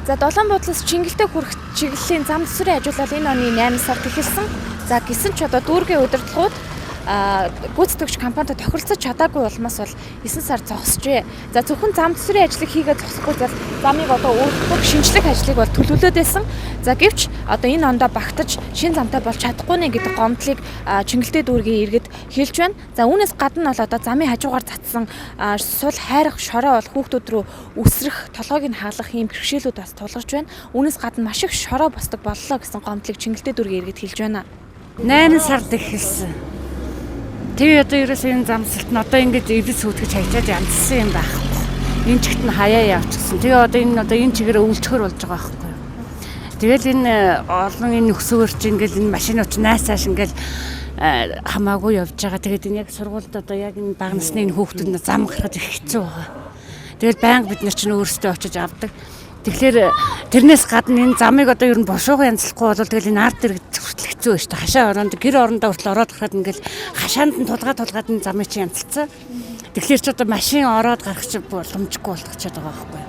За Долоон буудлаас Чингэлтэй хүрэх чиглэлийн зам засварын ажил бол энэ оны 8 сард эхэлсэн. За гисэн ч одоо дүүргийн удирдлагууд гүйцэтгэгч компанид тохиролцож чадаагүй улмаас бол 9 сар зогсжээ. За зөвхөн зам засварын ажлыг хийгээд зогсохгүй бол замыг одоо өөрчлөх шинжлэх ажлыг бол төлөвлөд байсан. За гэвч одоо энэ ондоо багтаж шин замтай болж чадахгүй нэ гэдэг гомдлыг Чингэлтэй дүүргийн иргэд хэлж байна. За үүнээс гадна бол одоо замын хажуугаар цацсан сул хайрах шороо бол хүүхдүүд рүү үсрэх, толгойг нь хаалгах ийм бэрхшээлүүд бас тулгарч байна. Үүнээс гадна маш их шороо босдог боллоо гэсэн гомдлыг Чингэлтэй дүүргийн иргэд хэлж байна. 8 сард эхэлсэн. Тэгээ одоо ерөөсөө энэ замсалт нь одоо ингэж эвдэс сүйтгэж хайчаад янзсан юм байхгүй. Энэ чигт нь хаяа явчихсан. Тэгээ одоо энэ чигээр өвлчгөр болж байгаа байхгүй. Тэгэл энэ олон энэ өксөөрч ингээл энэ машинууд ч найсааш ингээл хамаагүй явж байгаа. Тэгээд энэ яг сургуульд одоо яг энэ бага насны энэ хүүхдүүд нь зам гарахад их хэцүү байгаа. Тэгэл байнга бид нар ч өөрсдөө очиж авдаг. Тэгэхээр тэрнээс гадна энэ замыг одоо ер нь бошуухан янзлахгүй бол тэгэл энэ ард иргэд хүртэл хэцүү байж та хашаа оронд гэр орондоо хүртэл ороод гарахад ингээл хашаанд нь тулгаад энэ замыг чи янзлцсан. Тэгэхээр ч одоо машин ороод гарах чи боломжгүй болгочод байгаа байхгүй.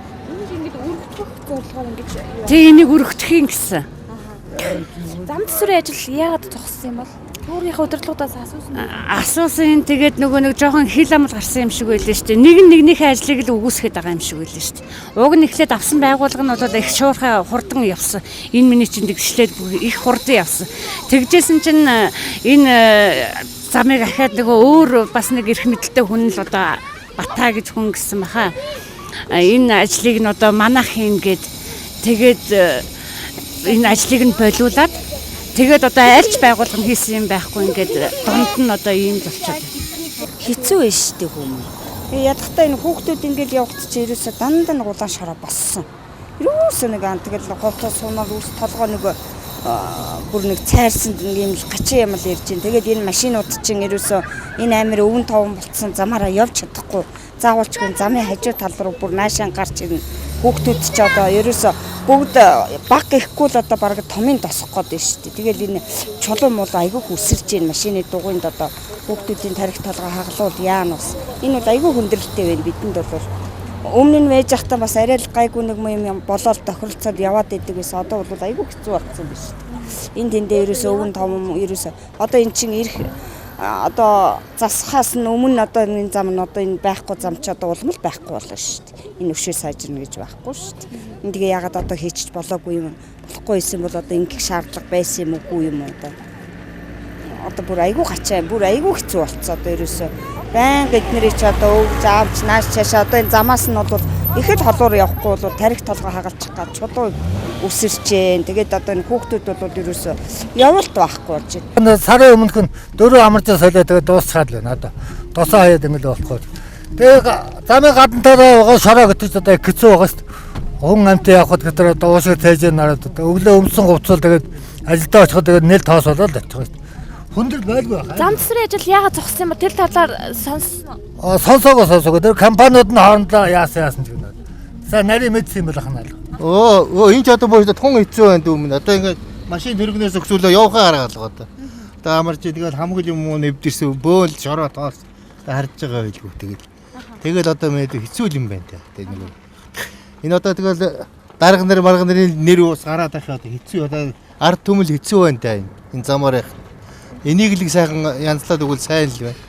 Энийг ингэж өргөдөх зорилгоор ингэж тэг энийг өргөдөх юм гэсэн. Зам засварын ажил яагаад зогссон юм бол? Өөрийнхөө удирдлагуудаас асуусан тэгээд нөгөө нэг жоохон хил амл гарсан юм шиг байлаа шүү дээ. Нэг нь нэгнийхээ ажлыг л үгүйсгээд байгаа юм шиг байлаа шүү дээ. Уг нь эхлээд авсан байгууллага нь бол их шуурхай хурдан явсан. Энэ миний чинь тэгшлээд их хурдан явсан. Тэгжсэн чинь энэ замыг ахаад нөгөө өөр бас нэг эрх мэдэлтэй хүн л одоо Батаа гэж хүн гэсэн баха. Энэ ажлыг нь одоо манайх хийн гээд тэгээд энэ ажлыг нь болиулаад тэгээд одоо альч байгуулгын хийсэн юм байхгүй ингээд дунд нь одоо ийм болчиход хэцүү байж штэ хүмүүс. Ядахтаа энэ хүүхдүүд ингээд явахт чи ерөөсө дандаа нэг улаан шороо боссон. Ерөөсө нэг тэгэл говтоо суунаар үс толгой нэг бүр нэг цайрсан ийм л гачин юм л ирж байна. Тэгээд энэ машинууд чинь ерөөсө энэ амир өвөн товон болцсон замаараа явж чадахгүй. Заавалчгүй замын хажуу тал руу бүр наашаан гарч ирнэ. Хүүхдүүд ч одоо ерөөсө бүгд баг гэхгүй л одоо бараг томын тосох гээд байна шүү дээ. Тэгэл энэ чулуун мул айгүй үсэрж байна. Машины дугуйнд одоо хүүхдүүдийн тарих толгой хаглуул яана бас. Энэ бол айгүй хүндрэлтэй байна бидэнд бол. Өмнө нь вэж ахтаа бас арай л гайгүй нэг юм болоод тохиролцоод яваад идэг гэсэн. Одоо бол айгүй хэцүү болсон байна шүү дээ. Энд тэндээ ерөөсө өвөн том ерөөсө одоо эн чинь ирэх одоо засахаас өмнө одоо энэ зам нь одоо энэ байхгүй зам ч одоо улам л байхгүй болно шүү дээ. Энэ өвшөө сайжирна гэж байхгүй шүү дээ. Энд тэгээ ягаад одоо хийчих болоогүй юм болохгүй байсан бол одоо ингэх шаардлага байсан юм уу юм одоо. Одоо бүр айгүй гачаа бүр айгүй хэцүү болцоо одоо ерөөсөө байнга эднэрийг ч одоо өвж аавч нааш чаашаа одоо энэ замаас нь бол их л холуур явахгүй бол тарих толгой хагалчих гад чулуу үсэрч जैन. Тэгээд одоо энэ хүүхдүүд бол ерөөсөө явалт байхгүй болж байна. Сарын өмнөх нь 4 амарч солио тэгээд дуусчаад байна одоо. Досоо хаяад ингэ л болохгүй. Тэгээд замын гадантайгаа байгаа шороо гэж одоо хэцүү байгаа шүү дээ. Хүн амтаа явахад гэдэг одоо уушиг тайжээ нараад одоо өглөө өмсөн говцол тэгээд ажилдаа очиход тэгээд нэл тоос болоод очих шүү дээ. Хүндэл байлгүй байна. Зам засварын ажил яагаад зогссон юм бэ? Тэр талаар сонссон. Сонсоогоо. Тэр компаниуд нь хоорондоо яасан ч гэнэ. За нарийн мэдсэн юм байх нь. Энэ ч одоо бүр тун хэцүү байна дүүм. Одоо ингээд машин төргнөөс өксүүлээ явахаа гаргалгаа одоо. Одоо амарч тэгэл хамгийн юм уу нэвдэрсэн бөөл шороо тоос харж байгаа байлгүй тэгэл одоо мэд хэцүү юм байна те. Энэ одоо тэгэл дарга нар марга нарын нэр ус гараад байхад хэцүү одоо ард түмэл хэцүү байна те. Энэ замаар энийг л сайхан янзлаад өгвөл сайн л байна.